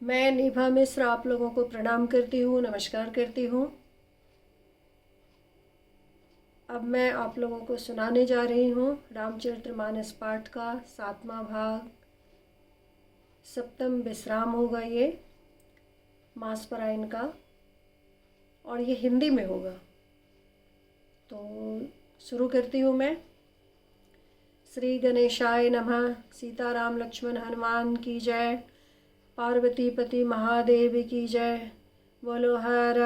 मैं निभा मिश्र आप लोगों को प्रणाम करती हूँ, नमस्कार करती हूँ। अब मैं आप लोगों को सुनाने जा रही हूँ रामचरितमानस पाठ का 7वां भाग। सप्तम विश्राम होगा ये मास पारायण का, और ये हिंदी में होगा। तो शुरू करती हूँ मैं। श्री गणेशाय नमः। सीताराम लक्ष्मण हनुमान की जय। पार्वती पति महादेव की जय। बोलो हर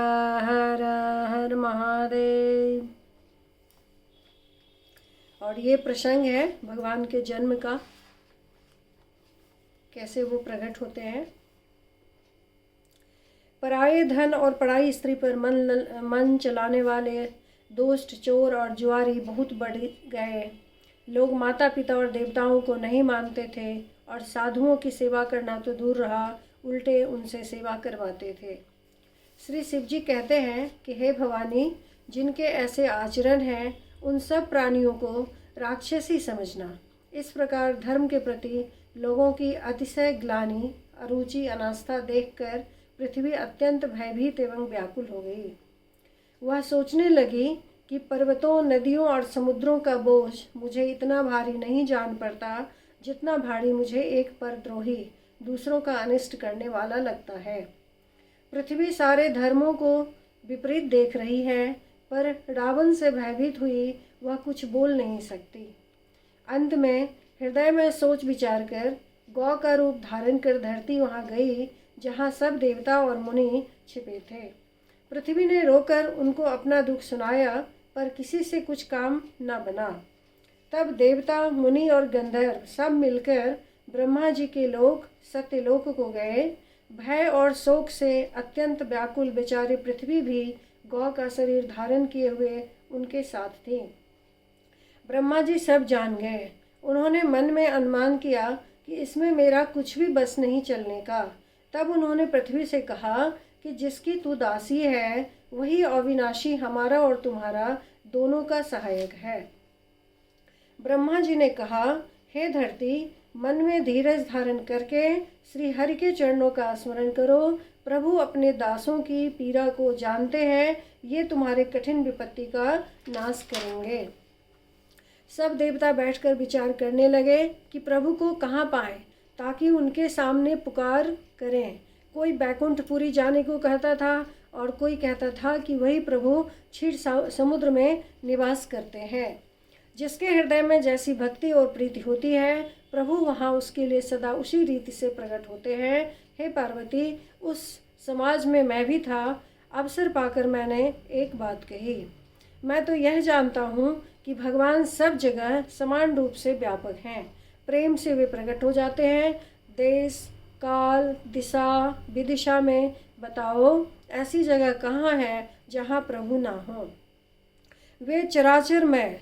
हर हर महादेव। और ये प्रसंग है भगवान के जन्म का, कैसे वो प्रकट होते हैं। पराये धन और पराई स्त्री पर मन चलाने वाले दुष्ट, चोर और जुआरी बहुत बढ़ गए। लोग माता पिता और देवताओं को नहीं मानते थे और साधुओं की सेवा करना तो दूर रहा, उल्टे उनसे सेवा करवाते थे। श्री शिव जी कहते हैं कि हे भवानी, जिनके ऐसे आचरण हैं उन सब प्राणियों को राक्षसी समझना। इस प्रकार धर्म के प्रति लोगों की अतिशय ग्लानि, अरुचि, अनास्था देखकर पृथ्वी अत्यंत भयभीत एवं व्याकुल हो गई। वह सोचने लगी कि पर्वतों, नदियों और समुद्रों का बोझ मुझे इतना भारी नहीं जान पड़ता जितना भारी मुझे एक परद्रोही, दूसरों का अनिष्ट करने वाला लगता है। पृथ्वी सारे धर्मों को विपरीत देख रही है, पर रावण से भयभीत हुई वह कुछ बोल नहीं सकती। अंत में हृदय में सोच विचार कर गौ का रूप धारण कर धरती वहाँ गई जहाँ सब देवता और मुनि छिपे थे। पृथ्वी ने रोकर उनको अपना दुख सुनाया, पर किसी से कुछ काम न बना। तब देवता, मुनि और गंधर्व सब मिलकर ब्रह्मा जी के लोक सत्यलोक को गए। भय और शोक से अत्यंत व्याकुल बेचारी पृथ्वी भी गौ का शरीर धारण किए हुए उनके साथ थी। ब्रह्मा जी सब जान गए। उन्होंने मन में अनुमान किया कि इसमें मेरा कुछ भी बस नहीं चलने का। तब उन्होंने पृथ्वी से कहा कि जिसकी तू दासी है वही अविनाशी हमारा और तुम्हारा दोनों का सहायक है। ब्रह्मा जी ने कहा, हे धरती, मन में धीरज धारण करके श्री हरि के चरणों का स्मरण करो। प्रभु अपने दासों की पीड़ा को जानते हैं, ये तुम्हारे कठिन विपत्ति का नाश करेंगे। सब देवता बैठकर विचार करने लगे कि प्रभु को कहाँ पाएं ताकि उनके सामने पुकार करें। कोई बैकुंठपुरी जाने को कहता था और कोई कहता था कि वही प्रभु क्षीर समुद्र में निवास करते हैं। जिसके हृदय में जैसी भक्ति और प्रीति होती है, प्रभु वहाँ उसके लिए सदा उसी रीति से प्रकट होते हैं। हे पार्वती, उस समाज में मैं भी था। अवसर पाकर मैंने एक बात कही। मैं तो यह जानता हूँ कि भगवान सब जगह समान रूप से व्यापक हैं। प्रेम से वे प्रकट हो जाते हैं। देश, काल, दिशा, विदिशा में बताओ ऐसी जगह कहाँ है जहाँ प्रभु ना हो। वे चराचर में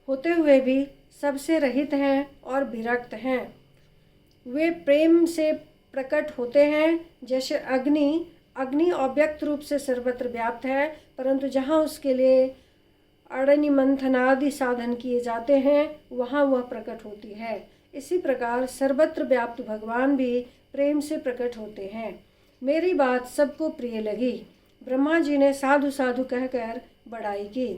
होते हुए भी सबसे रहित हैं और विरक्त हैं। वे प्रेम से प्रकट होते हैं जैसे अग्नि अव्यक्त रूप से सर्वत्र व्याप्त है, परंतु जहाँ उसके लिए अरण्य मंथनादि साधन किए जाते हैं वहाँ वह प्रकट होती है। इसी प्रकार सर्वत्र व्याप्त भगवान भी प्रेम से प्रकट होते हैं। मेरी बात सबको प्रिय लगी। ब्रह्मा जी ने साधु साधु कहकर बड़ाई की।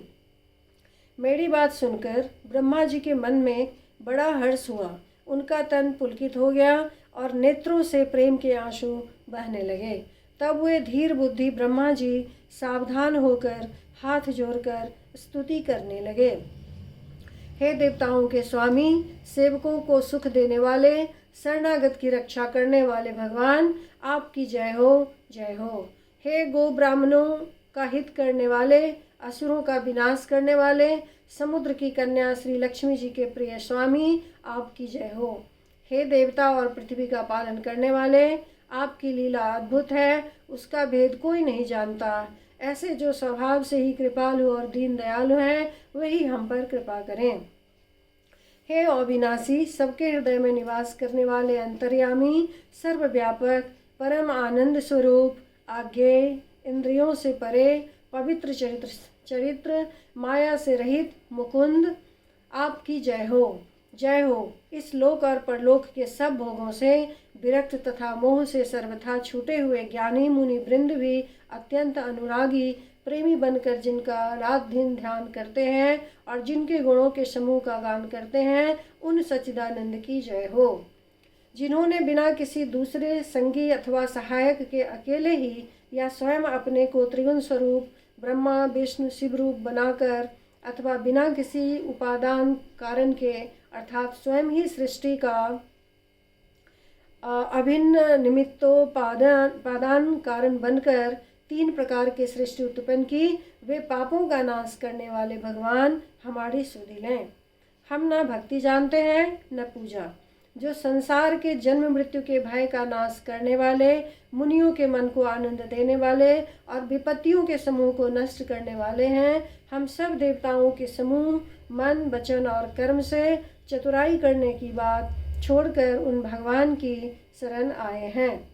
मेरी बात सुनकर ब्रह्मा जी के मन में बड़ा हर्ष हुआ। उनका तन पुलकित हो गया और नेत्रों से प्रेम के आंसू बहने लगे। तब वे धीर बुद्धि ब्रह्मा जी सावधान होकर हाथ जोड़कर स्तुति करने लगे। हे देवताओं के स्वामी, सेवकों को सुख देने वाले, शरणागत की रक्षा करने वाले भगवान, आपकी जय हो, जय हो। हे गो ब्राह्मणों का हित करने वाले, असुरों का विनाश करने वाले, समुद्र की कन्या श्री लक्ष्मी जी के प्रिय स्वामी, आपकी जय हो। हे देवता और पृथ्वी का पालन करने वाले, आपकी लीला अद्भुत है, उसका भेद कोई नहीं जानता। ऐसे जो स्वभाव से ही कृपालु और दीन दयालु हैं, वही हम पर कृपा करें। हे अविनाशी, सबके हृदय में निवास करने वाले अंतर्यामी, सर्वव्यापक, परम आनंद स्वरूप, आज्ञेय, इंद्रियों से परे, पवित्र चरित्र, माया से रहित मुकुंद, आपकी जय हो। जय हो। इस लोक और परलोक के सब भोगों से विरक्त तथा मोह से सर्वथा छूटे हुए ज्ञानी मुनि वृंद भी अत्यंत अनुरागी प्रेमी बनकर जिनका रात दिन ध्यान करते हैं और जिनके गुणों के समूह का गान करते हैं, उन सच्चिदानंद की जय हो। जिन्होंने बिना किसी दूसरे संगी अथवा सहायक के अकेले ही या स्वयं अपने को त्रिगुण स्वरूप ब्रह्मा विष्णु शिव रूप बनाकर अथवा बिना किसी उपादान कारण के अर्थात स्वयं ही सृष्टि का अभिन्न निमित्तोपादान कारण बनकर 3 प्रकार के सृष्टि उत्पन्न की, वे पापों का नाश करने वाले भगवान हमारी सुधि लें। हम न भक्ति जानते हैं न पूजा, जो संसार के जन्म मृत्यु के भय का नाश करने वाले, मुनियों के मन को आनंद देने वाले और विपत्तियों के समूह को नष्ट करने वाले हैं। हम सब देवताओं के समूह मन वचन और कर्म से चतुराई करने की बात छोड़कर उन भगवान की शरण आए हैं।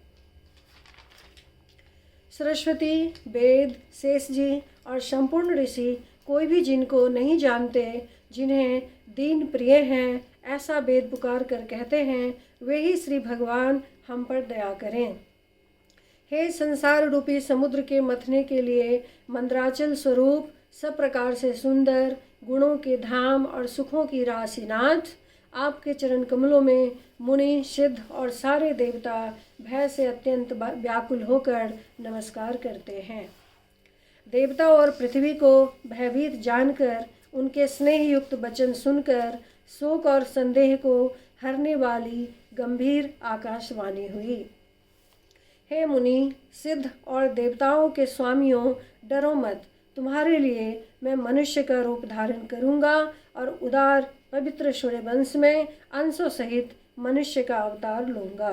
सरस्वती, वेद, शेष जी और संपूर्ण ऋषि कोई भी जिनको नहीं जानते, जिन्हें दीन प्रिय हैं, ऐसा वेद पुकार कर कहते हैं, वे ही श्री भगवान हम पर दया करें। हे संसार रूपी समुद्र के मथने के लिए मंद्राचल स्वरूप सब प्रकार से सुंदर गुणों के धाम और सुखों की राशिनाथ, आपके चरण कमलों में मुनि सिद्ध और सारे देवता भय से अत्यंत व्याकुल होकर नमस्कार करते हैं। देवता और पृथ्वी को भयभीत जानकर उनके स्नेह युक्त वचन सुनकर शोक और संदेह को हरने वाली गंभीर आकाशवाणी हुई। हे मुनि सिद्ध और देवताओं के स्वामियों, डरो मत। तुम्हारे लिए मैं मनुष्य का रूप धारण करूंगा और उदार पवित्र सूर्यवंश में अंशों सहित मनुष्य का अवतार लूंगा।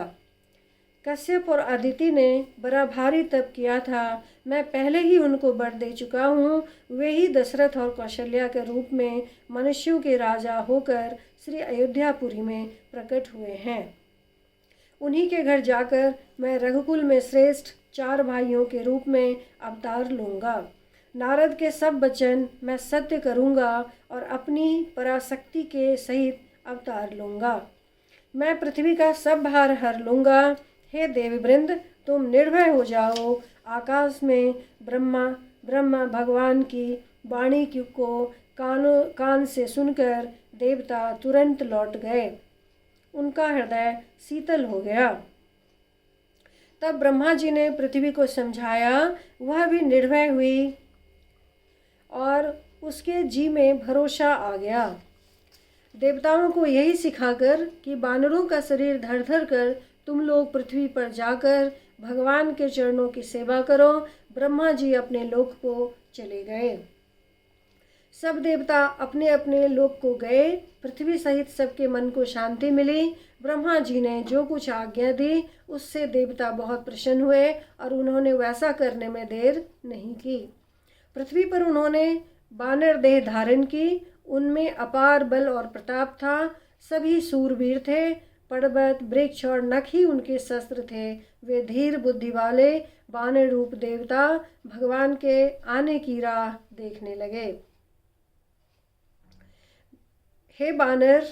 कश्यप और अदिति ने बड़ा भारी तप किया था, मैं पहले ही उनको वर दे चुका हूँ। वे ही दशरथ और कौशल्या के रूप में मनुष्यों के राजा होकर श्री अयोध्यापुरी में प्रकट हुए हैं। उन्हीं के घर जाकर मैं रघुकुल में श्रेष्ठ 4 भाइयों के रूप में अवतार लूँगा। नारद के सब वचन मैं सत्य करूँगा और अपनी पराशक्ति के सहित अवतार लूँगा। मैं पृथ्वी का सब भार हर लूँगा। हे देववृंद, तुम निर्भय हो जाओ। आकाश में ब्रह्मा भगवान की वाणी को कान से सुनकर देवता तुरंत लौट गए। उनका हृदय शीतल हो गया। तब ब्रह्मा जी ने पृथ्वी को समझाया, वह भी निर्भय हुई और उसके जी में भरोसा आ गया। देवताओं को यही सिखाकर कि वानरों का शरीर धर धर कर तुम लोग पृथ्वी पर जाकर भगवान के चरणों की सेवा करो, ब्रह्मा जी अपने लोक को चले गए। सब देवता अपने अपने लोक को गए। पृथ्वी सहित सबके मन को शांति मिली। ब्रह्मा जी ने जो कुछ आज्ञा दी उससे देवता बहुत प्रसन्न हुए और उन्होंने वैसा करने में देर नहीं की। पृथ्वी पर उन्होंने वानर देह धारण की। उनमें अपार बल और प्रताप था। सभी सूरवीर थे। पर्वत वृक्ष और नख ही उनके शस्त्र थे। वे धीर बुद्धि वाले वानर रूप देवता भगवान के आने की राह देखने लगे। हे वानर,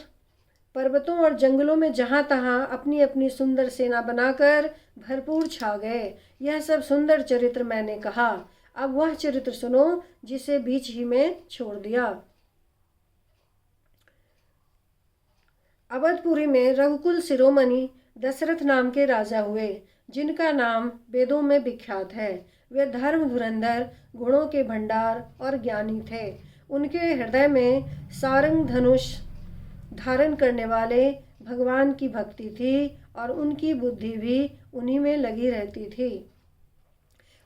पर्वतों और जंगलों में जहाँ तहाँ अपनी अपनी सुंदर सेना बनाकर भरपूर छा गए। यह सब सुंदर चरित्र मैंने कहा। अब वह चरित्र सुनो जिसे बीच ही में छोड़ दिया। अवधपुरी में रघुकुल शिरोमणि दशरथ नाम के राजा हुए, जिनका नाम वेदों में विख्यात है। वे धर्म धुरंधर, गुणों के भंडार और ज्ञानी थे। उनके हृदय में सारंग धनुष धारण करने वाले भगवान की भक्ति थी और उनकी बुद्धि भी उन्हीं में लगी रहती थी।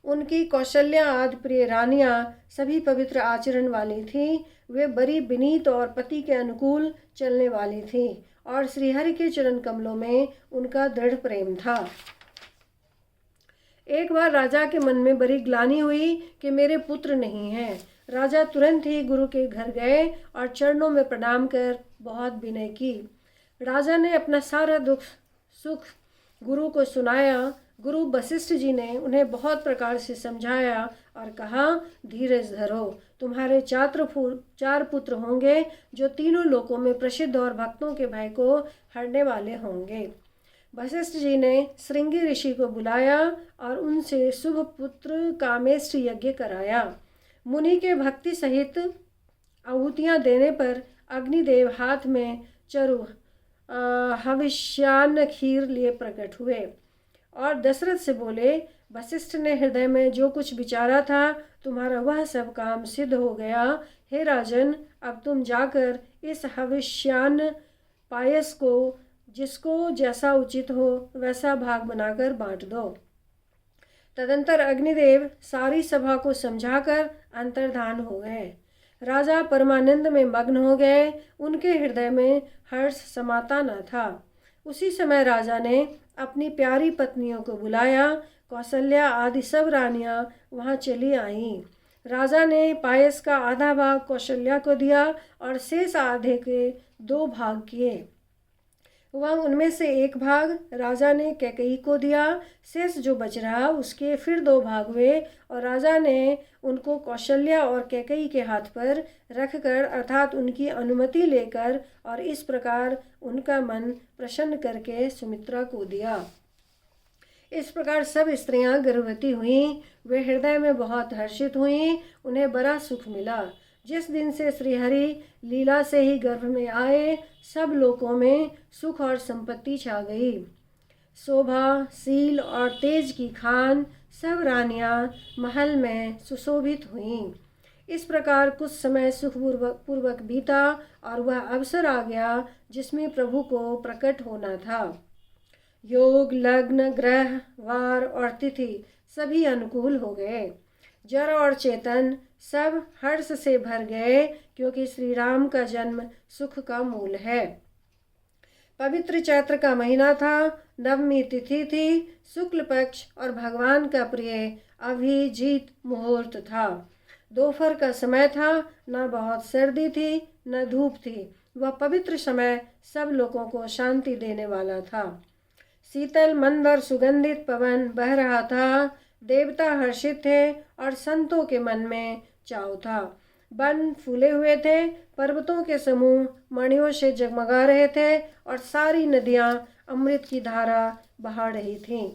उनकी कौशल्या आदि प्रिय रानियां सभी पवित्र आचरण वाली थीं। वे बड़ी विनीत और पति के अनुकूल चलने वाली थीं और श्रीहरि के चरण कमलों में उनका दृढ़ प्रेम था। एक बार राजा के मन में बड़ी ग्लानि हुई कि मेरे पुत्र नहीं हैं। राजा तुरंत ही गुरु के घर गए और चरणों में प्रणाम कर बहुत विनय की। राजा ने अपना सारा दुख सुख गुरु को सुनाया। गुरु वशिष्ठ जी ने उन्हें बहुत प्रकार से समझाया और कहा, धीरज धरो, तुम्हारे चार पुत्र होंगे जो तीनों लोकों में प्रसिद्ध और भक्तों के भय को हरने वाले होंगे। वशिष्ठ जी ने श्रृंगी ऋषि को बुलाया और उनसे शुभ पुत्र कामेष्ट यज्ञ कराया। मुनि के भक्ति सहित आहुतियाँ देने पर अग्निदेव हाथ में चरु हविष्यान्न खीर लिए प्रकट हुए और दशरथ से बोले, वशिष्ठ ने हृदय में जो कुछ विचारा था, तुम्हारा वह सब काम सिद्ध हो गया। हे राजन, अब तुम जाकर इस हविष्यान्न पायस को जिसको जैसा उचित हो वैसा भाग बनाकर बांट दो। तदंतर अग्निदेव सारी सभा को समझाकर अंतर्धान हो गए। राजा परमानंद में मग्न हो गए, उनके हृदय में हर्ष समाता न था। उसी समय राजा ने अपनी प्यारी पत्नियों को बुलाया। कौशल्या आदि सब रानियां वहां चली आईं। राजा ने पायस का आधा भाग कौशल्या को दिया और शेष आधे के 2 भाग किए। वह उनमें से एक भाग राजा ने कैकेयी को दिया। शेष जो बच रहा उसके फिर 2 भाग हुए और राजा ने उनको कौशल्या और कैकेयी के हाथ पर रखकर अर्थात उनकी अनुमति लेकर और इस प्रकार उनका मन प्रसन्न करके सुमित्रा को दिया। इस प्रकार सब स्त्रियां गर्भवती हुईं। वे हृदय में बहुत हर्षित हुईं। उन्हें बड़ा सुख मिला। जिस दिन से श्रीहरि लीला से ही गर्भ में आए, सब लोकों में सुख और संपत्ति छा गई। शोभा, शील और तेज की खान सब रानियां महल में सुशोभित हुईं। इस प्रकार कुछ समय सुखपूर्वक बीता और वह अवसर आ गया जिसमें प्रभु को प्रकट होना था। योग, लग्न, ग्रह, वार और तिथि सभी अनुकूल हो गए। जड़ और चेतन सब हर्ष से भर गए, क्योंकि श्री राम का जन्म सुख का मूल है। पवित्र चैत्र का महीना था। नवमी तिथि थी। शुक्ल पक्ष और भगवान का प्रिय अभिजीत मुहूर्त था। दोपहर का समय था। न बहुत सर्दी थी न धूप थी। वह पवित्र समय सब लोगों को शांति देने वाला था। शीतल मंद और सुगंधित पवन बह रहा था। देवता हर्षित थे और संतों के मन में चाव था। वन फूले हुए थे। पर्वतों के समूह मणियों से जगमगा रहे थे और सारी नदियां अमृत की धारा बहा रही थीं।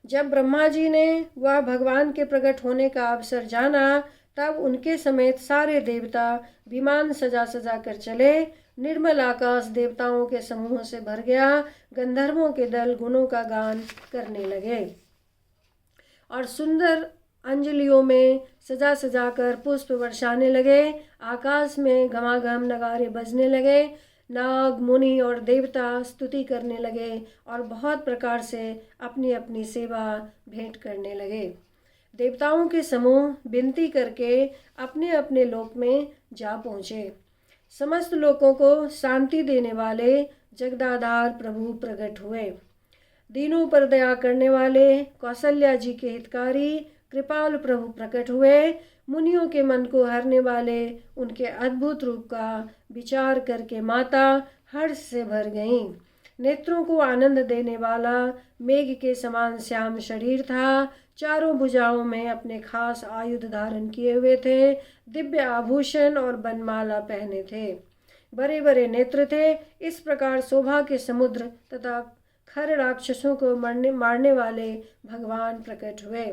जब ब्रह्मा जी ने वह भगवान के प्रकट होने का अवसर जाना, तब उनके समेत सारे देवता विमान सजा सजा कर चले। निर्मल आकाश देवताओं के समूह से भर गया। गंधर्वों के दल गुणों का गान करने लगे और सुंदर अंजलियों में सजा सजा कर पुष्प बरसाने लगे। आकाश में घमाघम नगारे बजने लगे। नाग, मुनि और देवता स्तुति करने लगे और बहुत प्रकार से अपनी अपनी सेवा भेंट करने लगे। देवताओं के समूह विनती करके अपने अपने लोक में जा पहुँचे। समस्त लोगों को शांति देने वाले जगदाधार प्रभु प्रकट हुए। दीनों पर दया करने वाले कौशल्या जी के हितकारी कृपाल प्रभु प्रकट हुए। मुनियों के मन को हरने वाले उनके अद्भुत रूप का विचार करके माता हर्ष से भर गईं। नेत्रों को आनंद देने वाला मेघ के समान श्याम शरीर था। चारों भुजाओं में अपने खास आयुध धारण किए हुए थे। दिव्य आभूषण और बनमाला पहने थे। बड़े बड़े नेत्र थे। इस प्रकार शोभा के समुद्र तथा खर राक्षसों को मारने वाले भगवान प्रकट हुए।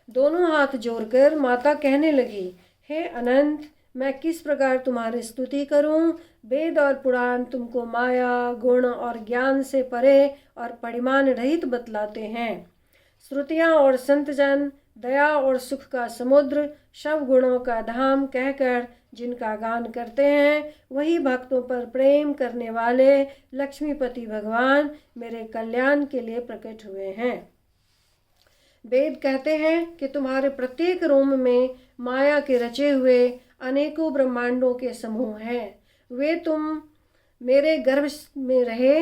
दोनों हाथ जोड़कर माता कहने लगी, हे अनंत, मैं किस प्रकार तुम्हारी स्तुति करूं? वेद और पुराण तुमको माया, गुण और ज्ञान से परे और परिमाण रहित बतलाते हैं। श्रुतियाँ और संतजन दया और सुख का समुद्र, सब गुणों का धाम कहकर जिनका गान करते हैं, वही भक्तों पर प्रेम करने वाले लक्ष्मीपति भगवान मेरे कल्याण के लिए प्रकट हुए हैं। वेद कहते हैं कि तुम्हारे प्रत्येक रोम में माया के रचे हुए अनेकों ब्रह्मांडों के समूह हैं। वे तुम मेरे गर्भ में रहे।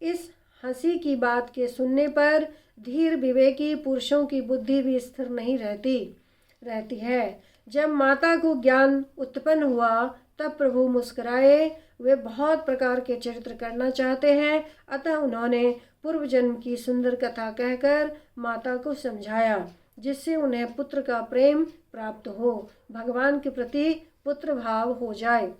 इस हंसी की बात के सुनने पर धीर विवेकी पुरुषों की बुद्धि भी स्थिर नहीं रहती है। जब माता को ज्ञान उत्पन्न हुआ तब प्रभु मुस्कुराए। वे बहुत प्रकार के चरित्र करना चाहते हैं, अतः उन्होंने पूर्व जन्म की सुंदर कथा कहकर माता को समझाया। जिससे उन्हें पुत्र का प्रेम प्राप्त हो, भगवान के प्रति पुत्र भाव हो जाए।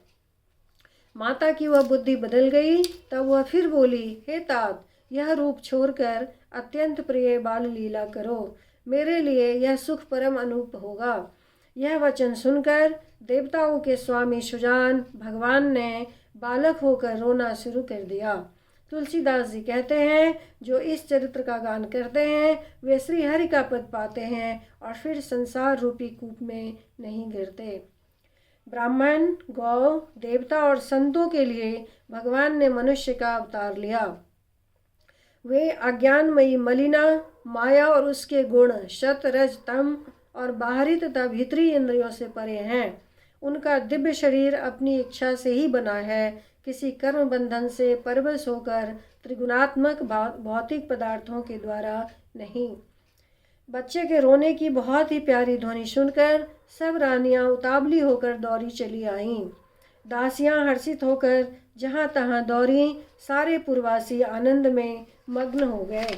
माता की वह बुद्धि बदल गई। तब वह फिर बोली, हे तात, यह रूप छोड़कर अत्यंत प्रिय बाल लीला करो, मेरे लिए यह सुख परम अनूप होगा। यह वचन सुनकर देवताओं के स्वामी सुजान भगवान ने बालक होकर रोना शुरू कर दिया। तुलसीदास जी कहते हैं, जो इस चरित्र का गान करते हैं वे श्री हरि का पद पाते हैं और फिर संसार रूपी कूप में नहीं गिरते। ब्राह्मण, गौ, देवता और संतों के लिए भगवान ने मनुष्य का अवतार लिया। वे अज्ञानमयी मलिना माया और उसके गुण शत रज तम और बाहरी तथा भीतरी इंद्रियों से परे हैं। उनका दिव्य शरीर अपनी इच्छा से ही बना है, किसी कर्म बंधन से परवश होकर त्रिगुणात्मक भौतिक पदार्थों के द्वारा नहीं। बच्चे के रोने की बहुत ही प्यारी ध्वनि सुनकर सब रानियां उतावली होकर दौड़ी चली आईं। दासियां हर्षित होकर जहां तहां दौड़ी। सारे पुरवासी आनंद में मग्न हो गए।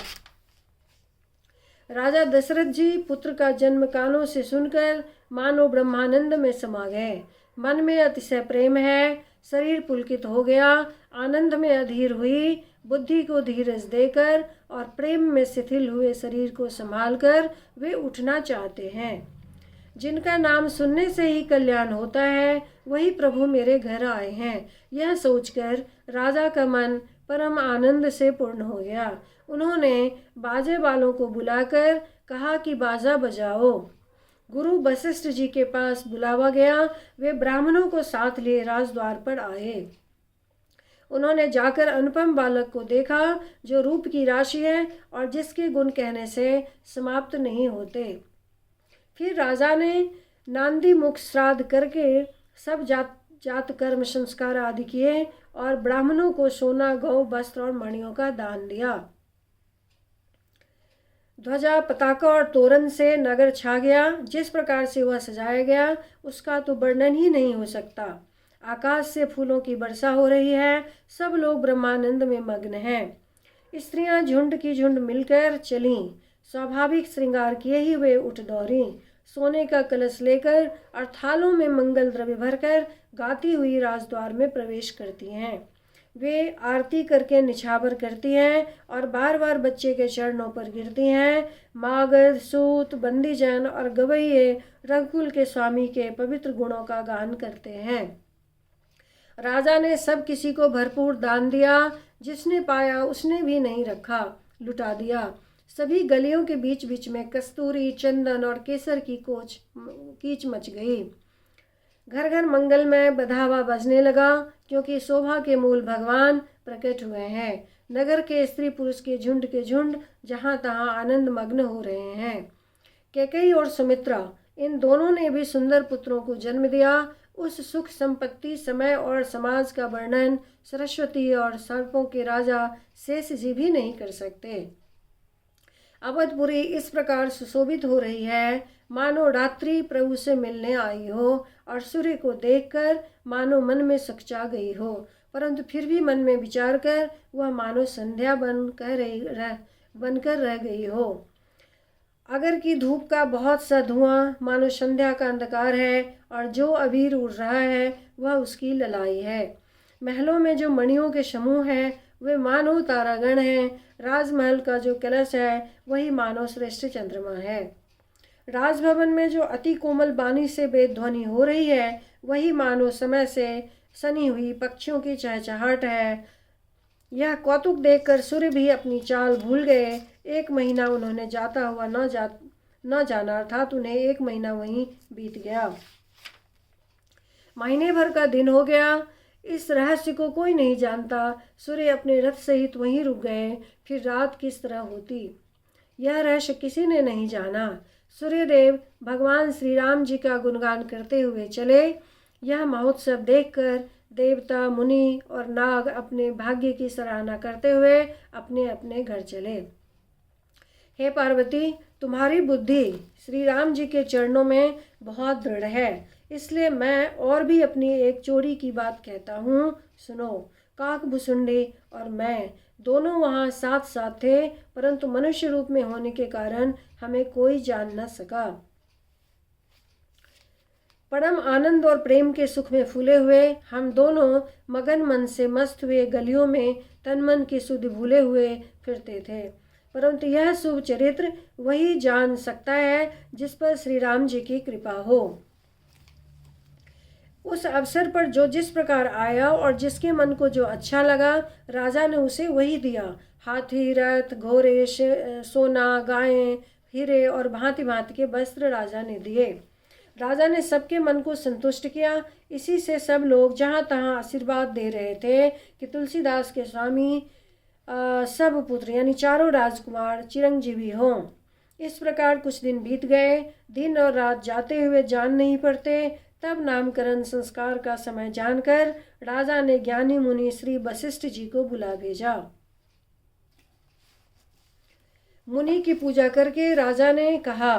राजा दशरथ जी पुत्र का जन्म कानों से सुनकर मानो ब्रह्मानंद में समा गए। मन में अतिशय प्रेम है, शरीर पुलकित हो गया, आनंद में अधीर हुई, बुद्धि को धीरज देकर और प्रेम में शिथिल हुए शरीर को संभालकर वे उठना चाहते हैं। जिनका नाम सुनने से ही कल्याण होता है वही प्रभु मेरे घर आए हैं, यह सोचकर राजा का मन परम आनंद से पूर्ण हो गया। उन्होंने बाजे वालों को बुलाकर कहा कि बाजा बजाओ। गुरु वशिष्ठ जी के पास बुलावा गया। वे ब्राह्मणों को साथ लिए राजद्वार पर आए। उन्होंने जाकर अनुपम बालक को देखा, जो रूप की राशि है और जिसके गुण कहने से समाप्त नहीं होते। फिर राजा ने नांदी मुख श्राद्ध करके सब जात कर्म संस्कार आदि किए और ब्राह्मणों को सोना, गौ, वस्त्र और मणियों का दान दिया। ध्वजा, पताका और तोरण से नगर छा गया। जिस प्रकार से वह सजाया गया उसका तो वर्णन ही नहीं हो सकता। आकाश से फूलों की वर्षा हो रही है। सब लोग ब्रह्मानंद में मग्न हैं। स्त्रियां झुंड की झुंड मिलकर चलीं। स्वाभाविक श्रृंगार किए ही वे उठ दौड़ी। सोने का कलश लेकर और थालों में मंगल द्रव्य भरकर गाती हुई राजद्वार में प्रवेश करती हैं। वे आरती करके निछावर करती हैं और बार बार बच्चे के चरणों पर गिरती हैं। मागध, सूत, बंदीजन और गवैये रघुकुल के स्वामी के पवित्र गुणों का गान करते हैं। राजा ने सब किसी को भरपूर दान दिया। जिसने पाया उसने भी नहीं रखा, लुटा दिया। सभी गलियों के बीच बीच में कस्तूरी, चंदन और केसर की कीच मच गई। घर घर मंगल में बधावा बजने लगा, क्योंकि शोभा के मूल भगवान प्रकट हुए हैं। नगर के स्त्री पुरुष के झुंड जहां तहां आनंद मग्न हो रहे हैं। कैकेयी और सुमित्रा इन दोनों ने भी सुंदर पुत्रों को जन्म दिया। उस सुख संपत्ति, समय और समाज का वर्णन सरस्वती और सर्पों के राजा शेष जी भी नहीं कर सकते। अवधपुरी इस प्रकार सुशोभित हो रही है मानो रात्रि प्रभु से मिलने आई हो और सूर्य को देखकर मानो मन में सकचा गई हो, परंतु फिर भी मन में विचार कर वह मानो संध्या बनकर रह गई हो। अगर की धूप का बहुत सा धुआं मानो संध्या का अंधकार है और जो अबीर उड़ रहा है वह उसकी ललाई है। महलों में जो मणियों के समूह हैं वे मानो तारागण हैं। राजमहल का जो कलश है वही मानो श्रेष्ठ चंद्रमा है। राजभवन में जो अति कोमल बानी से वेद ध्वनि हो रही है वही मानो समय से सनी हुई पक्षियों की चहचहाट है। यह कौतुक देखकर सूर्य भी अपनी चाल भूल गए। 1 महीना उन्होंने जाता हुआ न जाना, अर्थात उन्हें 1 महीना वहीं बीत गया। महीने भर का दिन हो गया। इस रहस्य को कोई नहीं जानता। सूर्य अपने रथ सहित वहीं रुक गए। फिर रात किस तरह होती यह रहस्य किसी ने नहीं जाना। सूर्यदेव भगवान श्री राम जी का गुणगान करते हुए चले। यह महोत्सव देखकर देवता, मुनि और नाग अपने भाग्य की सराहना करते हुए अपने अपने घर चले। हे पार्वती, तुम्हारी बुद्धि श्री राम जी के चरणों में बहुत दृढ़ है, इसलिए मैं और भी अपनी एक चोरी की बात कहता हूँ, सुनो। काकभुसुंडी और मैं दोनों वहाँ साथ साथ थे, परंतु मनुष्य रूप में होने के कारण हमें कोई जान न सका। परम आनंद और प्रेम के सुख में फूले हुए हम दोनों मगन मन से मस्त हुए गलियों में तन मन की सुधि भूले हुए फिरते थे, परंतु यह शुभ चरित्र वही जान सकता है जिस पर श्री राम जी की कृपा हो। उस अवसर पर जो जिस प्रकार आया और जिसके मन को जो अच्छा लगा, राजा ने उसे वही दिया। हाथी, रथ, घोड़े, सोना, गायें, हीरे और भांति भांति के वस्त्र राजा ने दिए। राजा ने सबके मन को संतुष्ट किया। इसी से सब लोग जहाँ तहाँ आशीर्वाद दे रहे थे कि तुलसीदास के स्वामी सब पुत्र यानी चारों राजकुमार चिरंजीवी हों। इस प्रकार कुछ दिन बीत गए। दिन और रात जाते हुए जान नहीं पड़ते। तब नामकरण संस्कार का समय जानकर राजा ने ज्ञानी मुनि श्री वशिष्ठ जी को बुला भेजा। मुनि की पूजा करके राजा ने कहा,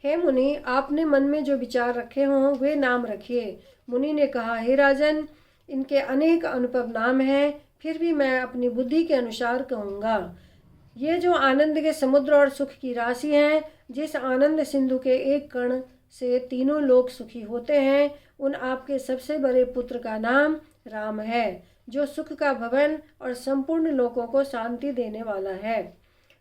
हे मुनि, आपने मन में जो विचार रखे हों वे नाम रखिए। मुनि ने कहा, हे राजन, इनके अनेक अनुपम नाम हैं, फिर भी मैं अपनी बुद्धि के अनुसार कहूँगा। ये जो आनंद के समुद्र और सुख की राशि हैं, जिस आनंद सिंधु के एक कण से तीनों लोग सुखी होते हैं, उन आपके सबसे बड़े पुत्र का नाम राम है, जो सुख का भवन और संपूर्ण लोगों को शांति देने वाला है।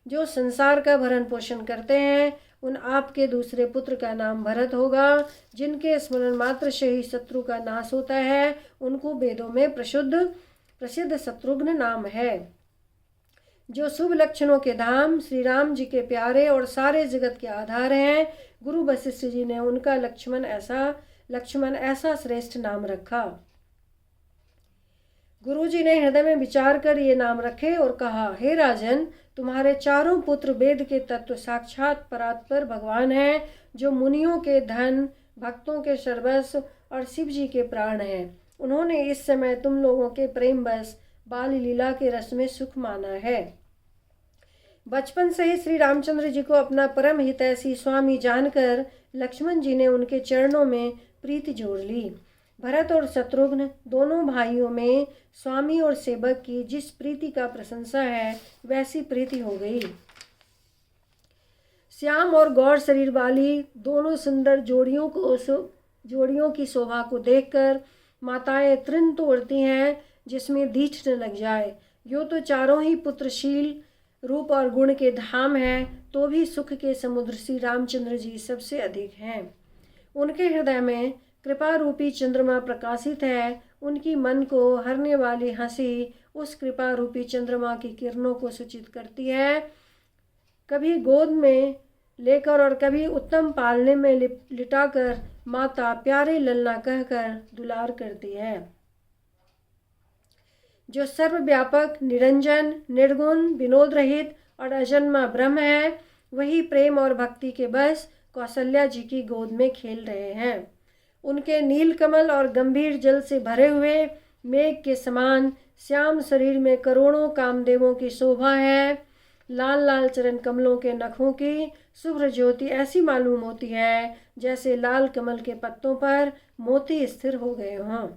जो संसार का भरण पोषण करते हैं, उन आपके दूसरे पुत्र का नाम भरत होगा, जिनके स्मरण मात्र से ही शत्रु का नाश होता है। उनको वेदों में प्रसिद्ध शत्रुघ्न नाम है। जो शुभ लक्षणों के धाम श्री राम जी के प्यारे और सारे जगत के आधार हैं, गुरु वशिष्ठ जी ने उनका लक्ष्मण ऐसा श्रेष्ठ नाम रखा। गुरु जी ने हृदय में विचार कर ये नाम रखे और कहा, हे राजन, तुम्हारे चारों पुत्र वेद के तत्व साक्षात परात्पर भगवान हैं, जो मुनियों के धन, भक्तों के सर्वस्व और शिव जी के प्राण हैं। उन्होंने इस समय तुम लोगों के प्रेम बस बाल लीला के रस में सुख माना है। बचपन से ही श्री रामचंद्र जी को अपना परम हितैषी स्वामी जानकर लक्ष्मण जी ने उनके चरणों में प्रीति जोड़ ली। भरत और शत्रुघ्न दोनों भाइयों में स्वामी और सेवक की जिस प्रीति का प्रशंसा है, वैसी प्रीति हो गई। श्याम और गौर शरीर वाली दोनों सुंदर जोड़ियों की शोभा को देखकर माताएं तृण तोड़ती हैं, जिसमें दीठ न लग जाए। यो तो चारों ही पुत्रशील रूप और गुण के धाम हैं, तो भी सुख के समुद्र श्री रामचंद्र जी सबसे अधिक हैं। उनके हृदय में कृपा रूपी चंद्रमा प्रकाशित है। उनकी मन को हरने वाली हंसी उस कृपा रूपी चंद्रमा की किरणों को सूचित करती है। कभी गोद में लेकर और कभी उत्तम पालने में लिटाकर माता प्यारे लल्ला कहकर दुलार करती है। जो सर्वव्यापक, निरंजन, निर्गुण, विनोद रहित और अजन्मा ब्रह्म है, वही प्रेम और भक्ति के बस कौशल्या जी की गोद में खेल रहे हैं। उनके नील कमल और गंभीर जल से भरे हुए मेघ के समान श्याम शरीर में करोड़ों कामदेवों की शोभा है। लाल लाल चरण कमलों के नखों की शुभ्र ज्योति ऐसी मालूम होती है जैसे लाल कमल के पत्तों पर मोती स्थिर हो गए हों।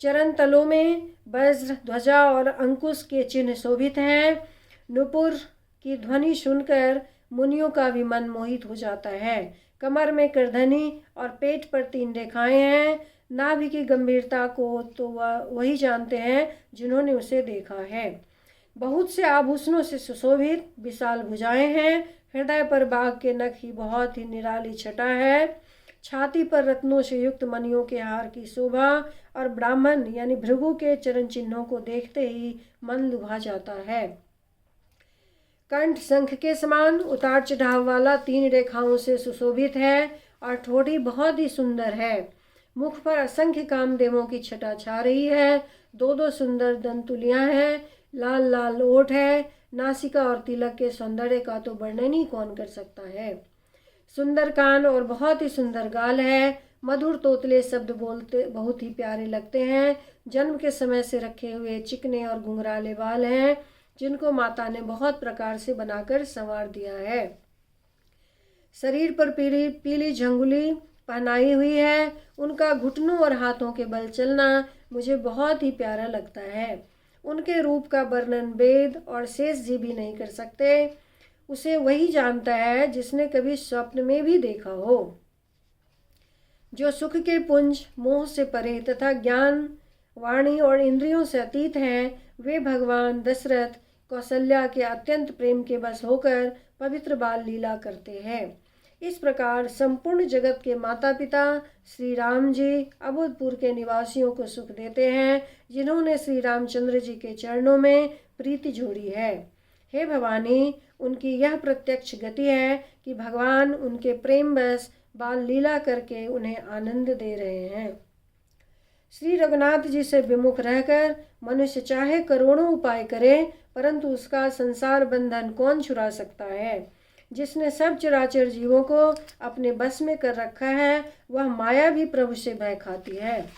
चरण तलों में वज्र, ध्वजा और अंकुश के चिन्ह शोभित हैं। नुपुर की ध्वनि सुनकर मुनियों का भी मन मोहित हो जाता है। कमर में करधनी और पेट पर 3 रेखाएं हैं। नाभि की गंभीरता को तो वही जानते हैं जिन्होंने उसे देखा है। बहुत से आभूषणों से सुशोभित विशाल भुजाएं हैं। हृदय पर बाघ के नख की बहुत ही निराली छटा है। छाती पर रत्नों से युक्त मणियों के हार की शोभा और ब्राह्मण यानी भृगु के चरण चिन्हों को देखते ही मन लुभा जाता है। कंठ शंख के समान उतार चढ़ाव वाला 3 रेखाओं से सुशोभित है और ठोड़ी बहुत ही सुंदर है। मुख पर असंख्य कामदेवों की छटा छा रही है। 2-2 सुंदर दंतुलियां हैं। लाल लाल ओठ है। नासिका और तिलक के सौंदर्य का तो वर्णन ही कौन कर सकता है। सुंदर कान और बहुत ही सुंदर गाल है। मधुर तोतले शब्द बोलते बहुत ही प्यारे लगते हैं। जन्म के समय से रखे हुए चिकने और घुंघराले बाल हैं, जिनको माता ने बहुत प्रकार से बनाकर संवार दिया है। शरीर पर पीली झंगुली पहनाई हुई है, उनका घुटनों और हाथों के बल चलना मुझे बहुत ही प्यारा लगता है। उनके रूप का वर्णन वेद और शेष जी भी नहीं कर सकते। उसे वही जानता है जिसने कभी स्वप्न में भी देखा हो। जो सुख के पुंज, मोह से परे तथा ज्ञान, वाणी और इंद्रियों से अतीत हैं, वे भगवान दशरथ कौशल्या के अत्यंत प्रेम के बस होकर पवित्र बाल लीला करते हैं। इस प्रकार संपूर्ण जगत के माता पिता श्री राम जी अवधपुर के निवासियों को सुख देते हैं, जिन्होंने श्री रामचंद्र जी के चरणों में प्रीति जोड़ी है। हे भवानी, उनकी यह प्रत्यक्ष गति है कि भगवान उनके प्रेम बस बाल लीला करके उन्हें आनंद दे रहे हैं। श्री रघुनाथ जी से विमुख रहकर मनुष्य चाहे करोड़ों उपाय करे, परंतु उसका संसार बंधन कौन छुड़ा सकता है। जिसने सब चराचर जीवों को अपने बस में कर रखा है, वह माया भी प्रभु से भय खाती है।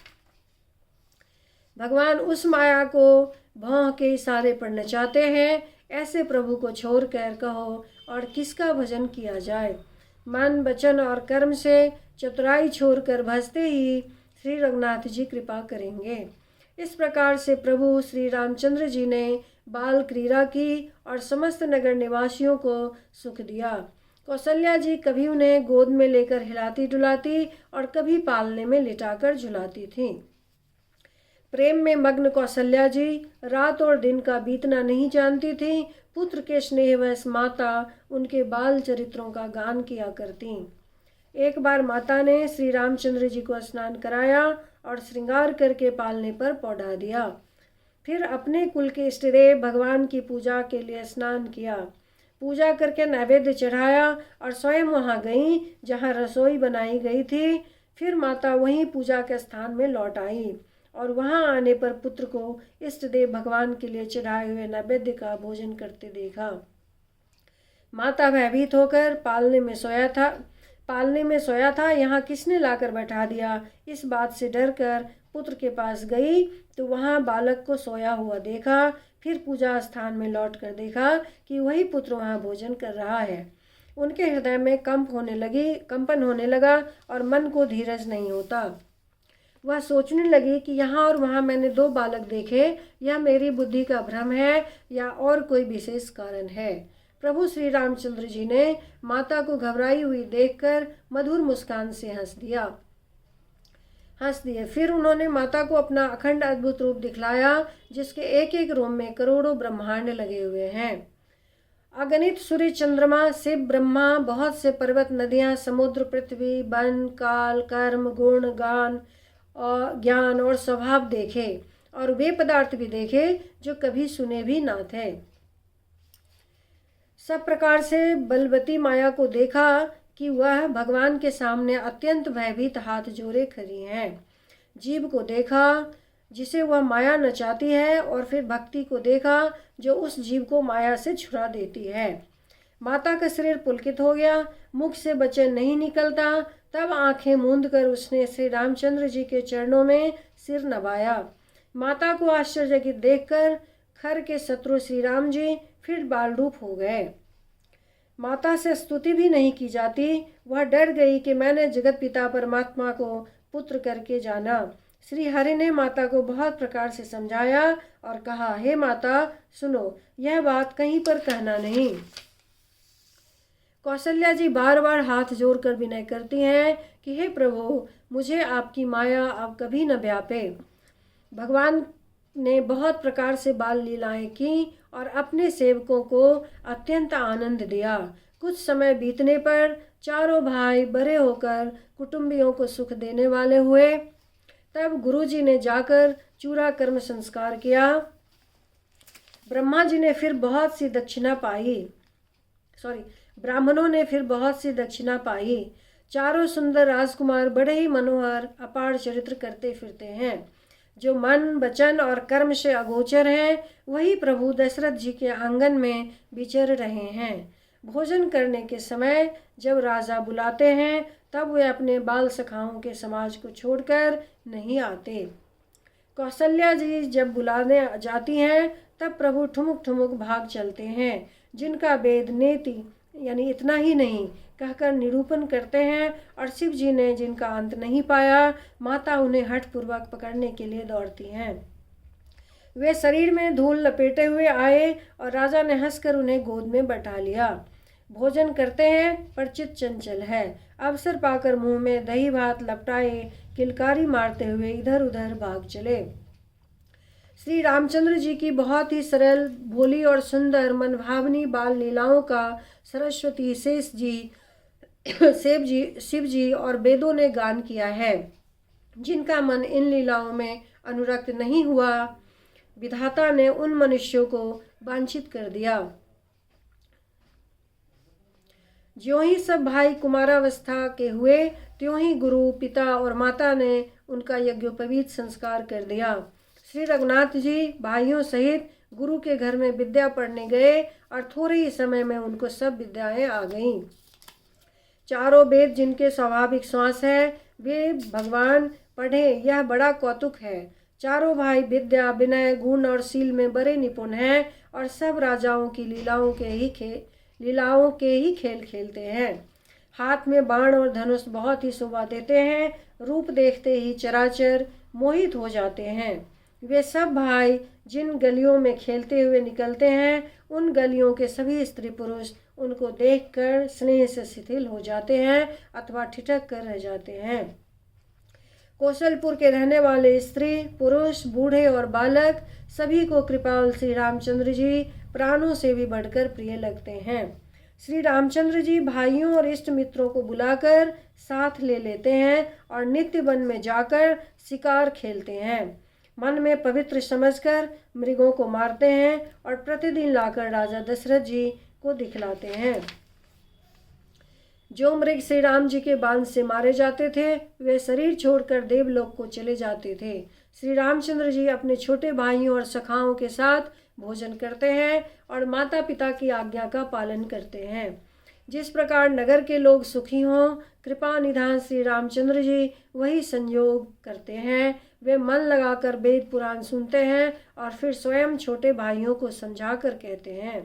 भगवान उस माया को भौं के इशारे पर नचाते हैं। ऐसे प्रभु को छोड़कर कहो और किसका भजन किया जाए। मन, वचन और कर्म से चतुराई छोड़कर भजते ही श्री रघुनाथ जी कृपा करेंगे। इस प्रकार से प्रभु श्री रामचंद्र जी ने बाल क्रीड़ा की और समस्त नगर निवासियों को सुख दिया। कौशल्या जी कभी उन्हें गोद में लेकर हिलाती डुलाती और कभी पालने में लिटाकर झुलाती थीं। प्रेम में मग्न कौशल्या जी रात और दिन का बीतना नहीं जानती थीं। पुत्र के स्नेहवश माता उनके बाल चरित्रों का गान किया करती। एक बार माता ने श्री रामचंद्र जी को स्नान कराया और श्रृंगार करके पालने पर पौधा दिया। फिर अपने कुल के इष्टदेव भगवान की पूजा के लिए स्नान किया। पूजा करके नैवेद्य चढ़ाया और स्वयं वहाँ गईं जहाँ रसोई बनाई गई थी। फिर माता वहीं पूजा के स्थान में लौट आई और वहाँ आने पर पुत्र को इष्टदेव भगवान के लिए चढ़ाए हुए नैवेद्य का भोजन करते देखा। माता भयभीत होकर पालने में सोया था, यहाँ किसने लाकर बैठा दिया। इस बात से डरकर पुत्र के पास गई तो वहाँ बालक को सोया हुआ देखा। फिर पूजा स्थान में लौटकर देखा कि वही पुत्र वहाँ भोजन कर रहा है। उनके हृदय में कंपन होने लगा और मन को धीरज नहीं होता। वह सोचने लगी कि यहाँ और वहाँ मैंने 2 बालक देखे, यह मेरी बुद्धि का भ्रम है या और कोई विशेष कारण है। प्रभु श्री रामचंद्र जी ने माता को घबराई हुई देखकर मधुर मुस्कान से हंस दिए। फिर उन्होंने माता को अपना अखंड अद्भुत रूप दिखलाया, जिसके एक एक रोम में करोड़ों ब्रह्मांड लगे हुए हैं। अगणित सूर्य, चंद्रमा, शिव, ब्रह्मा, बहुत से पर्वत, नदियाँ, समुद्र, पृथ्वी, वन, काल, कर्म, गुण, गान और ज्ञान और स्वभाव देखे और वे पदार्थ भी देखे जो कभी सुने भी ना थे। सब प्रकार से बलवती माया को देखा कि वह भगवान के सामने अत्यंत भयभीत हाथ जोड़े खड़ी हैं। जीव को देखा जिसे वह माया नचाती है और फिर भक्ति को देखा जो उस जीव को माया से छुड़ा देती है। माता का शरीर पुलकित हो गया, मुख से वचन नहीं निकलता। तब आंखें मूंद कर उसने श्री रामचंद्र जी के चरणों में सिर नवाया। माता को आश्चर्यचकित देखकर खर के शत्रु श्री राम जी फिर बाल रूप हो गए। माता से स्तुति भी नहीं की जाती। वह डर गई कि मैंने जगत पिता परमात्मा को पुत्र करके जाना। श्री हरि ने माता को बहुत प्रकार से समझाया और कहा, हे माता सुनो, यह बात कहीं पर कहना नहीं। कौशल्या जी बार बार हाथ जोड़कर विनय करती हैं कि हे प्रभु, मुझे आपकी माया अब कभी न व्यापे। भगवान ने बहुत प्रकार से बाल लीलाएं की और अपने सेवकों को अत्यंत आनंद दिया। कुछ समय बीतने पर चारों भाई बड़े होकर कुटुंबियों को सुख देने वाले हुए। तब गुरुजी ने जाकर चूरा कर्म संस्कार किया। ब्रह्मणों ने फिर बहुत सी दक्षिणा पाई। चारों सुंदर राजकुमार बड़े ही मनोहर अपार चरित्र करते फिरते हैं। जो मन, वचन और कर्म से अगोचर हैं, वही प्रभु दशरथ जी के आंगन में विचर रहे हैं। भोजन करने के समय जब राजा बुलाते हैं, तब वे अपने बाल सखाओं के समाज को छोड़कर नहीं आते। कौशल्या जी जब बुलाने जाती हैं, तब प्रभु ठुमुक ठुमुक भाग चलते हैं। जिनका वेद नेति यानी इतना ही नहीं, कहकर निरूपण करते हैं और शिव जी ने जिनका अंत नहीं पाया, माता उन्हें हठपूर्वक पकड़ने के लिए दौड़ती हैं। वे शरीर में धूल लपेटे हुए आए और राजा ने हंसकर उन्हें गोद में बैठा लिया। भोजन करते हैं पर चित्त चंचल है। अवसर पाकर मुंह में दही भात लपटाए किलकारी मारते हुए इधर उधर भाग चले। श्री रामचंद्र जी की बहुत ही सरल, भोली और सुंदर मनभावनी बाल लीलाओं का सरस्वती, शेष जी, शिव जी और वेदों ने गान किया है। जिनका मन इन लीलाओं में अनुरक्त नहीं हुआ, विधाता ने उन मनुष्यों को वांछित कर दिया। ज्यों ही सब भाई कुमारावस्था के हुए, त्यों ही गुरु, पिता और माता ने उनका यज्ञोपवीत संस्कार कर दिया। श्री रघुनाथ जी भाइयों सहित गुरु के घर में विद्या पढ़ने गए और थोड़े ही समय में उनको सब विद्याएं आ गईं। चारों वेद जिनके स्वाभाविक श्वास है, वे भगवान पढ़े, यह बड़ा कौतुक है। चारों भाई विद्या, विनय, गुण और शील में बड़े निपुण हैं और सब राजाओं की लीलाओं के ही खेल खेलते हैं। हाथ में बाण और धनुष बहुत ही शोभा देते हैं। रूप देखते ही चराचर मोहित हो जाते हैं। वे सब भाई जिन गलियों में खेलते हुए निकलते हैं, उन गलियों के सभी स्त्री पुरुष उनको देखकर स्नेह से शिथिल हो जाते हैं अथवा ठिठक कर रह जाते हैं। कौशलपुर के रहने वाले स्त्री, पुरुष, बूढ़े और बालक सभी को कृपाल श्री रामचंद्र जी प्राणों से भी बढ़कर प्रिय लगते हैं। श्री रामचंद्र जी भाइयों और इष्ट मित्रों को बुलाकर साथ ले लेते हैं और नित्य वन में जाकर शिकार खेलते हैं। मन में पवित्र समझकर मृगों को मारते हैं और प्रतिदिन लाकर राजा दशरथ जी को दिखलाते हैं। जो मृग श्री राम जी के बाण से मारे जाते थे, वे शरीर छोड़कर देवलोक को चले जाते थे। श्री रामचंद्र जी अपने छोटे भाइयों और सखाओं के साथ भोजन करते हैं और माता पिता की आज्ञा का पालन करते हैं। जिस प्रकार नगर के लोग सुखी हों, कृपा निधान श्री रामचंद्र जी वही संयोग करते हैं। वे मन लगाकर वेद पुराण सुनते हैं और फिर स्वयं छोटे भाइयों को समझाकर कहते हैं।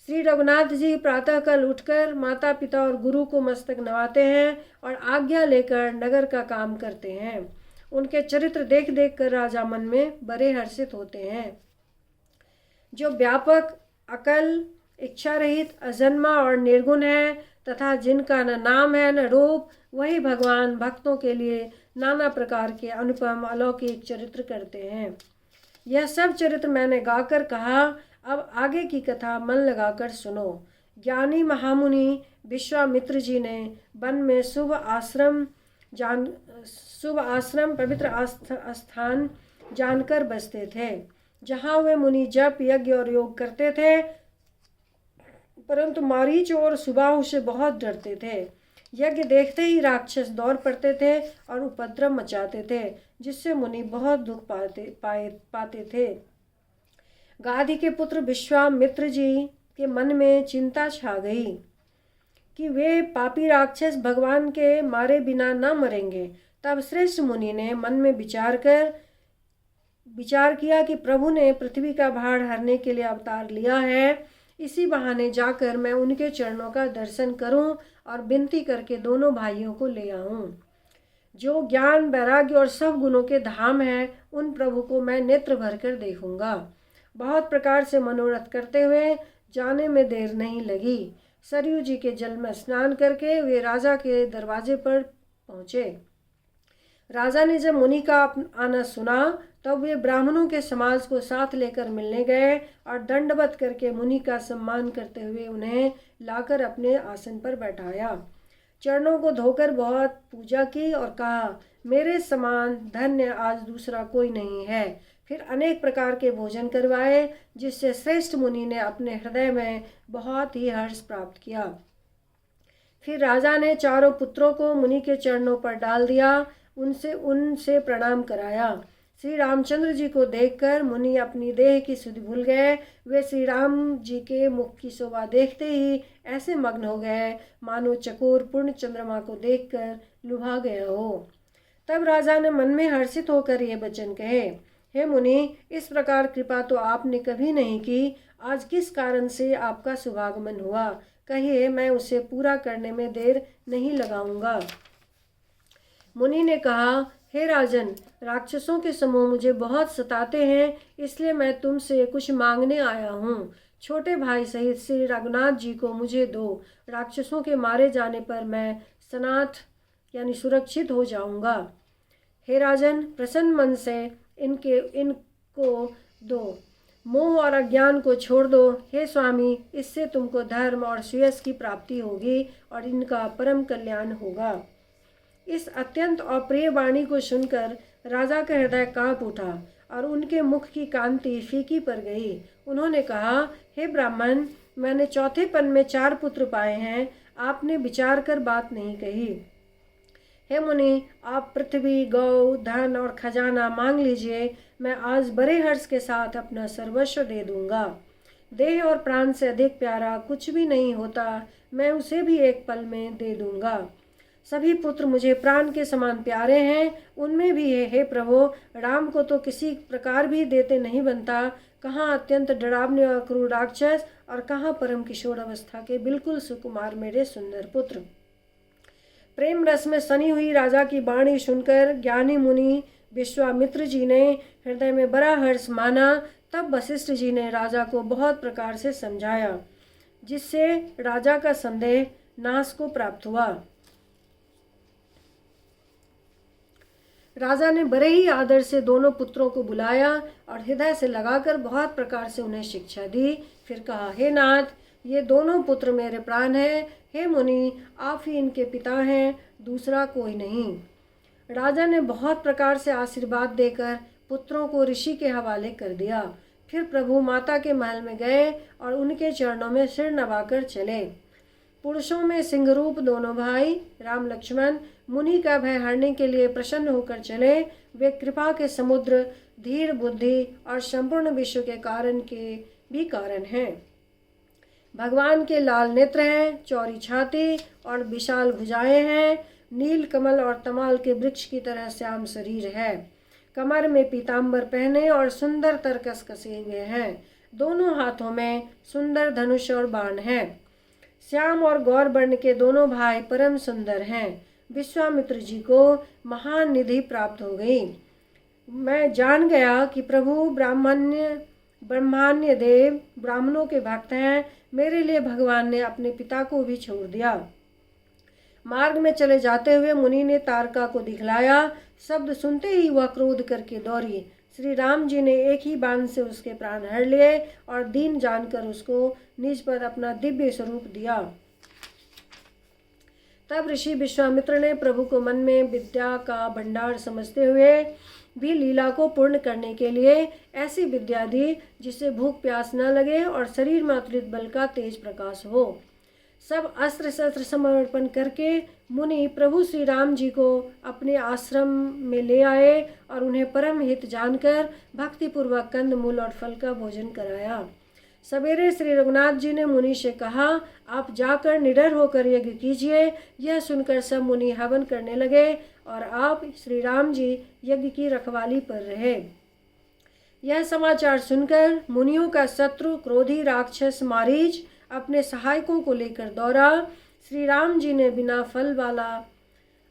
श्री रघुनाथ जी प्रातःकाल उठकर माता पिता और गुरु को मस्तक नवाते हैं और आज्ञा लेकर नगर का काम करते हैं। उनके चरित्र देख देख कर राजा मन में बड़े हर्षित होते हैं। जो व्यापक, अकल, इच्छा रहित, अजन्मा और निर्गुण है तथा जिनका न नाम है न रूप, वही भगवान भक्तों के लिए नाना प्रकार के अनुपम अलौकिक चरित्र करते हैं। यह सब चरित्र मैंने गाकर कहा। अब आगे की कथा मन लगाकर सुनो। ज्ञानी महामुनि विश्वामित्र जी ने वन में शुभ आश्रम पवित्र स्थान जानकर बसते थे, जहाँ वे मुनि जप, यज्ञ और योग करते थे, परंतु मारीच और सुबाहु से बहुत डरते थे। यज्ञ देखते ही राक्षस दौड़ पड़ते थे और उपद्रव मचाते थे, जिससे मुनि बहुत दुख पाते थे। गाधी के पुत्र विश्वामित्र जी के मन में चिंता छा गई कि वे पापी राक्षस भगवान के मारे बिना न मरेंगे। तब श्रेष्ठ मुनि ने मन में विचार किया कि प्रभु ने पृथ्वी का भार हरने के लिए अवतार लिया है। इसी बहाने जाकर मैं उनके चरणों का दर्शन करूं और विनती करके दोनों भाइयों को ले आऊं। जो ज्ञान, वैराग्य और सब गुणों के धाम है, उन प्रभु को मैं नेत्र भरकर देखूंगा। बहुत प्रकार से मनोरथ करते हुए जाने में देर नहीं लगी। सरयू जी के जल में स्नान करके वे राजा के दरवाजे पर पहुँचे। राजा ने जब मुनि का आना सुना, तब वे ब्राह्मणों के समाज को साथ लेकर मिलने गए और दंडवत करके मुनि का सम्मान करते हुए उन्हें लाकर अपने आसन पर बैठाया। चरणों को धोकर बहुत पूजा की और कहा, मेरे समान धन्य आज दूसरा कोई नहीं है। फिर अनेक प्रकार के भोजन करवाए, जिससे श्रेष्ठ मुनि ने अपने हृदय में बहुत ही हर्ष प्राप्त किया। फिर राजा ने चारों पुत्रों को मुनि के चरणों पर डाल दिया, उनसे प्रणाम कराया। श्री रामचंद्र जी को देखकर मुनि अपनी देह की सुधि भूल गए। वे श्री राम जी के मुख की शोभा देखते ही ऐसे मग्न हो गए मानो चकोर पूर्ण चंद्रमा को देखकर लुभा गया हो। तब राजा ने मन में हर्षित होकर ये वचन कहे, हे मुनि, इस प्रकार कृपा तो आपने कभी नहीं की। आज किस कारण से आपका शुभागमन हुआ? कहिए, मैं उसे पूरा करने में देर नहीं लगाऊंगा। मुनि ने कहा, हे राजन, राक्षसों के समूह मुझे बहुत सताते हैं, इसलिए मैं तुमसे कुछ मांगने आया हूँ। छोटे भाई सहित श्री रघुनाथ जी को मुझे दो। राक्षसों के मारे जाने पर मैं सनाथ यानी सुरक्षित हो जाऊंगा। हे राजन, प्रसन्न मन से इनको दो। मोह और अज्ञान को छोड़ दो। हे स्वामी, इससे तुमको धर्म और श्रेयस की प्राप्ति होगी और इनका परम कल्याण होगा। इस अत्यंत अप्रिय वाणी को सुनकर राजा का हृदय कांप उठा और उनके मुख की कांति फीकी पड़ गई। उन्होंने कहा, हे ब्राह्मण, मैंने चौथेपन में 4 पुत्र पाए हैं, आपने विचार कर बात नहीं कही। हे मुनि, आप पृथ्वी, गौ, धन और खजाना मांग लीजिए, मैं आज बड़े हर्ष के साथ अपना सर्वस्व दे दूंगा। देह और प्राण से अधिक प्यारा कुछ भी नहीं होता, मैं उसे भी एक पल में दे दूंगा। सभी पुत्र मुझे प्राण के समान प्यारे हैं, उनमें भी हे प्रभु, राम को तो किसी प्रकार भी देते नहीं बनता। कहाँ अत्यंत डरावने और क्रूर राक्षस और कहाँ परम किशोर अवस्था के बिल्कुल सुकुमार मेरे सुंदर पुत्र। प्रेम रस में सनी हुई राजा की वाणी सुनकर ज्ञानी मुनि विश्वामित्र जी ने हृदय में बड़ा हर्ष माना। तब वशिष्ठ जी ने राजा को बहुत प्रकार से समझाया, जिससे राजा का संदेह नाश को प्राप्त हुआ। राजा ने बड़े ही आदर से दोनों पुत्रों को बुलाया और हृदय से लगाकर बहुत प्रकार से उन्हें शिक्षा दी। फिर कहा, हे नाथ, ये दोनों पुत्र मेरे प्राण हैं। हे मुनि, आप ही इनके पिता हैं, दूसरा कोई नहीं। राजा ने बहुत प्रकार से आशीर्वाद देकर पुत्रों को ऋषि के हवाले कर दिया। फिर प्रभु माता के महल में गए और उनके चरणों में सिर नवाकर चले। पुरुषों में सिंहरूप दोनों भाई राम लक्ष्मण मुनि का भय हरने के लिए प्रसन्न होकर चले। वे कृपा के समुद्र, धीर बुद्धि और संपूर्ण विश्व के कारण हैं। भगवान के लाल नेत्र हैं, चौड़ी छाती और विशाल भुजाएं हैं। नील कमल और तमाल के वृक्ष की तरह श्याम शरीर है। कमर में पीताम्बर पहने और सुंदर तरकस कसे हुए हैं। दोनों हाथों में सुंदर धनुष और बाण है। श्याम और गौर वर्ण के दोनों भाई परम सुंदर हैं। विश्वामित्र जी को महान निधि प्राप्त हो गई। मैं जान गया कि प्रभु ब्रह्मान्य देव ब्राह्मणों के भक्त हैं। मेरे लिए भगवान ने अपने पिता को भी छोड़ दिया। मार्ग में चले जाते हुए मुनि ने तारका को दिखलाया। शब्द सुनते ही वह क्रोध करके दौड़ी। श्री राम जी ने एक ही बाण से उसके प्राण हर लिए और दीन जानकर उसको निज पर अपना दिव्य स्वरूप दिया। तब ऋषि विश्वामित्र ने प्रभु को मन में विद्या का भंडार समझते हुए भी लीला को पूर्ण करने के लिए ऐसी विद्या दी जिससे भूख प्यास न लगे और शरीर में अतुलित बल का तेज प्रकाश हो। सब अस्त्र शस्त्र समर्पण करके मुनि प्रभु श्री राम जी को अपने आश्रम में ले आए और उन्हें परम हित जानकर भक्तिपूर्वक कंद मूल और फल का भोजन कराया। सवेरे श्री रघुनाथ जी ने मुनि से कहा, आप जाकर निडर होकर यज्ञ कीजिए। यह सुनकर सब मुनि हवन करने लगे और आप श्री राम जी यज्ञ की रखवाली पर रहे। यह समाचार सुनकर मुनियों का शत्रु क्रोधी राक्षस मारीच अपने सहायकों को लेकर दौड़ा। श्री राम जी ने बिना फल वाला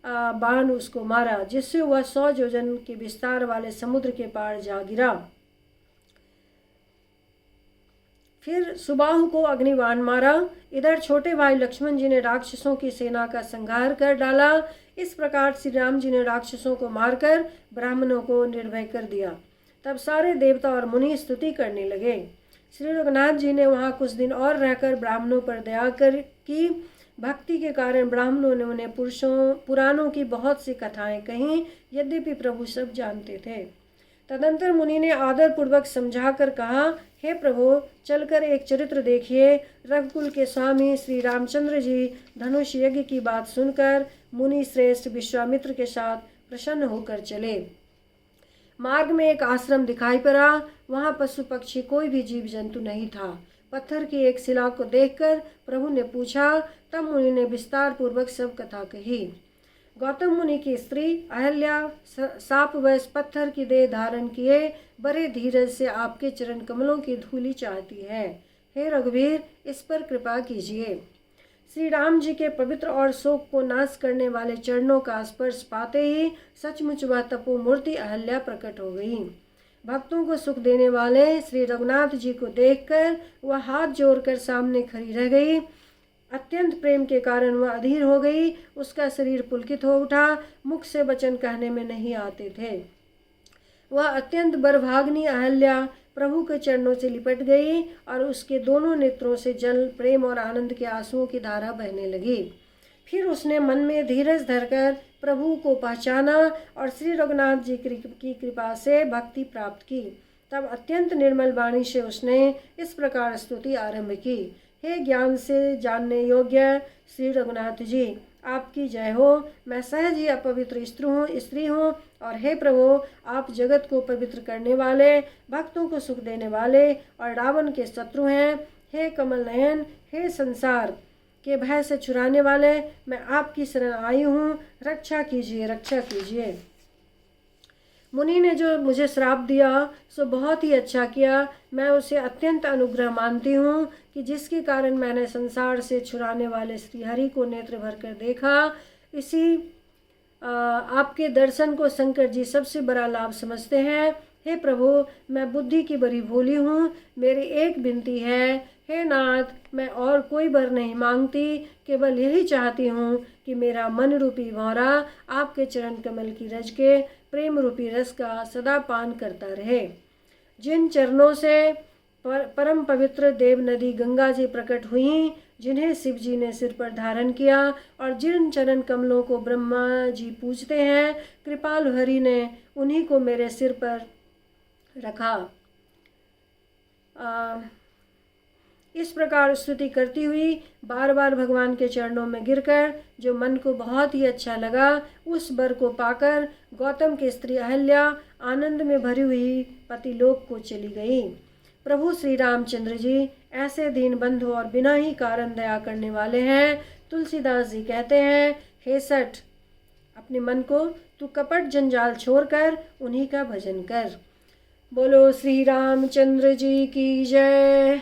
बाण उसको मारा, जिससे वह 100 योजन के विस्तार वाले समुद्र के पार जा गिरा। फिर सुबाहु को अग्निबाण मारा। इधर छोटे भाई लक्ष्मण जी ने राक्षसों की सेना का संहार कर डाला। इस प्रकार श्री राम जी ने राक्षसों को मारकर ब्राह्मणों को निर्भय कर दिया। तब सारे देवता और मुनि स्तुति करने लगे। श्री रघुनाथ जी ने वहाँ कुछ दिन और रहकर ब्राह्मणों पर दया की। भक्ति के कारण ब्राह्मणों ने उन्हें पुराणों की बहुत सी कथाएं कहीं, यद्यपि प्रभु सब जानते थे। तदंतर मुनि ने आदर पूर्वक समझा कर कहा, हे प्रभु, चलकर एक चरित्र देखिए। रघुकुल के स्वामी श्री रामचंद्र जी धनुष यज्ञ की बात सुनकर मुनि श्रेष्ठ विश्वामित्र के साथ प्रसन्न होकर चले। मार्ग में एक आश्रम दिखाई पड़ा। वहाँ पशु पक्षी कोई भी जीव जंतु नहीं था। पत्थर की एक शिला को देखकर प्रभु ने पूछा। तब मुनि ने विस्तार पूर्वक सब कथा कही। गौतम मुनि की स्त्री अहल्या सापवश पत्थर की देह धारण किए बड़े धीरज से आपके चरण कमलों की धूलि चाहती है। हे रघुवीर, इस पर कृपा कीजिए। श्री राम जी के पवित्र और शोक को नाश करने वाले चरणों का स्पर्श पाते ही सचमुच वह तपोमूर्ति अहल्या प्रकट हो गई। भक्तों को सुख देने वाले श्री रघुनाथ जी को देखकर वह हाथ जोड़कर सामने खड़ी रह गई। अत्यंत प्रेम के कारण वह अधीर हो गई। उसका शरीर पुलकित हो उठा, मुख से वचन कहने में नहीं आते थे। वह अत्यंत बरभाग्नि अहल्या प्रभु के चरणों से लिपट गई और उसके दोनों नेत्रों से जल, प्रेम और आनंद के आंसुओं की धारा बहने लगी। फिर उसने मन में धीरज धरकर प्रभु को पहचाना और श्री रघुनाथ जी की कृपा से भक्ति प्राप्त की। तब अत्यंत निर्मल वाणी से उसने इस प्रकार स्तुति आरंभ की। हे ज्ञान से जानने योग्य श्री रघुनाथ जी, आपकी जय हो। मैं सहज ही अपवित्र स्त्री हूँ और हे प्रभु, आप जगत को पवित्र करने वाले, भक्तों को सुख देने वाले और रावण के शत्रु हैं। हे कमल नयन, हे संसार के भय से छुड़ाने वाले, मैं आपकी शरण आई हूँ। रक्षा कीजिए, रक्षा कीजिए। मुनि ने जो मुझे श्राप दिया सो बहुत ही अच्छा किया। मैं उसे अत्यंत अनुग्रह मानती हूँ कि जिसके कारण मैंने संसार से छुड़ाने वाले श्रीहरि को नेत्र भरकर देखा। इसी आपके दर्शन को शंकर जी सबसे बड़ा लाभ समझते हैं। हे प्रभु, मैं बुद्धि की बड़ी भोली हूँ। मेरी एक विनती है, हे नाथ, मैं और कोई वर नहीं मांगती, केवल यही चाहती हूँ कि मेरा मन रूपी भौरा आपके चरण कमल की रज के प्रेम रूपी रस का सदा पान करता रहे। जिन चरणों से परम पवित्र देव नदी गंगा जी प्रकट हुई, जिन्हें शिव जी ने सिर पर धारण किया और जिन चरण कमलों को ब्रह्मा जी पूजते हैं, कृपालु हरि ने उन्हीं को मेरे सिर पर रखा। इस प्रकार स्तुति करती हुई बार बार भगवान के चरणों में गिरकर जो मन को बहुत ही अच्छा लगा, उस वर को पाकर गौतम की स्त्री अहल्या आनंद में भरी हुई पतिलोक को चली गई। प्रभु श्री रामचंद्र जी ऐसे दीन बंधु और बिना ही कारण दया करने वाले हैं। तुलसीदास जी कहते हैं, हे सठ, अपने मन को तू कपट जंजाल छोड़कर उन्हीं का भजन कर। बोलो श्री रामचंद्र जी की जय।